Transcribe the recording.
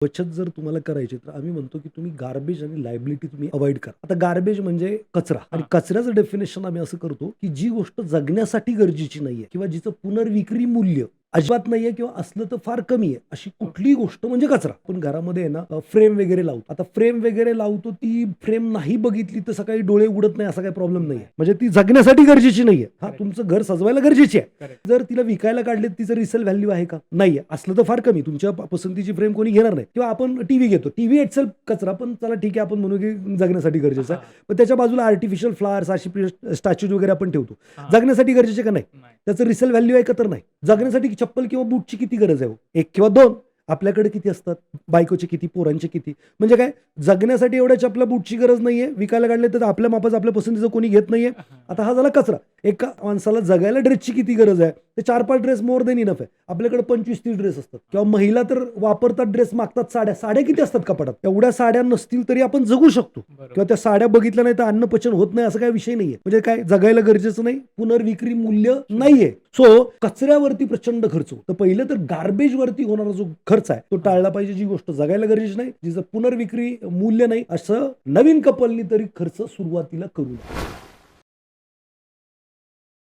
बचत जर तुम्हाला करायची तर आम्ही म्हणतो की तुम्ही गार्बेज आणि लायबिलिटी तुम्ही अवॉइड करा. आता गार्बेज म्हणजे कचरा आणि कचऱ्याचं डेफिनेशन आम्ही असं करतो की जी गोष्ट जगण्यासाठी गरजेची नाहीये किंवा जिचं पुनर्विक्री मूल्य अजिबात नाहीये किंवा असलं तर फार कमी आहे अशी कुठलीही गोष्ट म्हणजे कचरा. पण घरामध्ये आहे ना फ्रेम वगैरे लावतो. आता फ्रेम वगैरे लावतो, ती फ्रेम नाही बघितली तर सकाळी डोळे उघडत नाही असा काही प्रॉब्लेम नाहीये. म्हणजे ती जगण्यासाठी गरजेची नाहीये. हा, तुमचं घर सजवायला गरजेची आहे. जर तिला विकायला काढले तिचं रिसेल व्हॅल्यू आहे का? नाहीये. असलं तर फार कमी. तुमच्या पसंतीची फ्रेम कोणी घेणार नाही. किंवा आपण टीव्ही घेतो. टीव्ही इटसेल्फ कचरा, पण चला ठीक आहे आपण म्हणू की जगण्यासाठी गरजेचं आहे. पण त्याच्या बाजूला आर्टिफिशियल फ्लावर्स अशी स्टॅच्यूज वगैरे आपण ठेवतो. जगण्यासाठी गरजेचे का नाही? त्याचं रिसेल व्हॅल्यू आहे का? तर नाही. जगण्यासाठी चप्पल किंवा बूटची किती गरज आहे? एक किंवा दोन. आपल्याकडे किती असतात? बायकोचे किती, पोरांचे किती? म्हणजे काय, जगण्यासाठी एवढ्या चपला बूटची गरज नाहीये. विकायला काढले तर आपल्या मापाचं आपल्या पसंतीचं कोणी घेत नाहीये. आता हा झाला कचरा. एका माणसाला जगायला ड्रेसची किती गरज आहे? ते 4-5 ड्रेस मोर देन इनफ आहे. आपल्याकडे 25-30 ड्रेस असतात. किंवा महिला तर वापरतात ड्रेस, मागतात साड्या. साड्या किती असतात कपाटात? एवढ्या साड्या नसतील तरी आपण जगू शकतो. किंवा त्या साड्या बघितल्या नाही तर अन्न पचन होत नाही असं काही विषय नाहीये. म्हणजे काय, जगायला गरजेचं नाही, पुनर्विक्री मूल्य नाहीये. सो कचऱ्यावरती प्रचंड खर्च होतो. तर पहिलं तर गार्बेज वरती होणारा जो खर्च आहे तो टाळला पाहिजे. जी गोष्ट जगायला गरजेची नाही, जिचं पुनर्विक्री मूल्य नाही, असं नवीन कपलनी तरी खर्च सुरुवातीला करू नये.